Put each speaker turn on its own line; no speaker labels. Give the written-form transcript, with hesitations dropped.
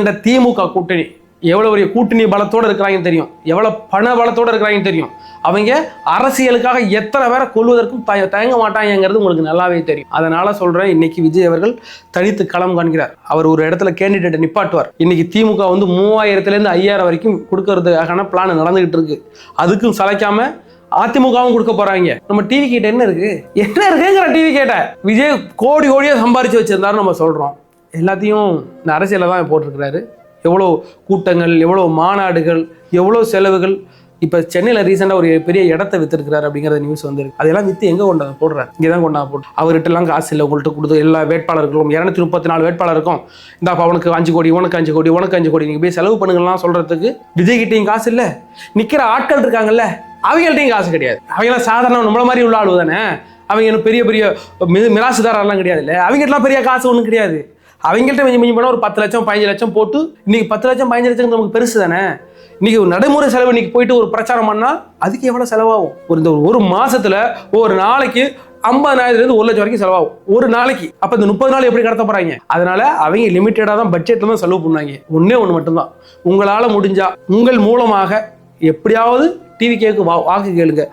இந்த திமுக கூட்டணி எவ்வளவு பெரிய கூட்டணி பலத்தோடு இருக்கிறாங்கன்னு தெரியும், எவ்வளவு பண பலத்தோடு இருக்கிறாங்கன்னு தெரியும். அவங்க அரசியலுக்காக எத்தனை பேரை கொள்வதற்கும் தயங்க மாட்டாங்கிறது உங்களுக்கு நல்லாவே தெரியும். அதனால சொல்றேன், இன்னைக்கு விஜய் அவர்கள் தனித்து களம் காண்கிறார். அவர் ஒரு இடத்துல கேண்டிடேட்டை நிப்பாட்டுவார். இன்னைக்கு திமுக 3000லேருந்து 5000 வரைக்கும் கொடுக்கறதுக்கான பிளான் நடந்துகிட்டு இருக்கு. அதுக்கும் சளைக்காம அதிமுகவும் கொடுக்க போறாங்க. நம்ம டிவி கேட்ட என்ன இருக்குங்கிற டிவி கேட்ட விஜய் கோடியா சம்பாரிச்சு வச்சிருந்தாரு நம்ம சொல்றோம். எல்லாத்தையும் இந்த அரசியல தான் போட்டிருக்கிறாரு. எவ்வளோ கூட்டங்கள், எவ்வளோ மாநாடுகள், எவ்வளோ செலவுகள். இப்போ சென்னையில் ரீசெண்டாக ஒரு பெரிய இடத்த வித்துருக்கிறார் அப்படிங்கிற நியூஸ் வந்துருக்கு. அதெல்லாம் விற்று எங்கே கொண்டாந்து போடுறாரு? இங்கே தான் கொண்டாந்து போட்டு அவர்கிட்டலாம் காசு இல்லை, உங்கள்கிட்ட கொடுத்து எல்லா வேட்பாளர்களும் 234 வேட்பாளருக்கும் இந்த அவனுக்கு 5 கோடி, உனக்கு 5 கோடி, உனக்கு 5 கோடி நீங்கள் போய் செலவு பண்ணுங்கலாம் சொல்கிறதுக்கு விஜய்கிட்டையும் காசு இல்லை. நிற்கிற ஆட்கள் இருக்காங்கல்ல, அவங்கள்ட்டையும் காசு கிடையாது. அவங்களாம் சாதாரண நம்மள மாதிரி உள்ள ஆளு தானே. அவங்க இன்னும் பெரிய பெரிய மிராசுதாரெல்லாம் கிடையாது இல்லை. அவங்ககிட்டலாம் பெரிய காசு ஒன்றும் கிடையாது. அவங்கள்ட்ட மிஞ்சி போனால் ஒரு 10 லட்சம் 15 லட்சம் போட்டு இன்னைக்கு 10 லட்சம் 15 லட்சம் நமக்கு பெருசு தானே. இன்னைக்கு ஒரு நடைமுறை செலவு இன்னைக்கு போயிட்டு ஒரு பிரச்சாரம் பண்ணால் அதுக்கு எவ்வளோ செலவாகும்? ஒரு மாசத்துல ஒரு நாளைக்கு 50,000லேருந்து 1 லட்சம் வரைக்கும் செலவாகும் ஒரு நாளைக்கு. அப்போ இந்த 30 நாள் எப்படி கடத்த போறாங்க? அதனால அவங்க லிமிட்டடாக தான் பட்ஜெட்ல தான் செலவு பண்ணாங்க. ஒன்று மட்டும்தான், உங்களால் முடிஞ்சா உங்கள் மூலமாக எப்படியாவது டிவி கேக்கு வாக்கு கேளுங்க.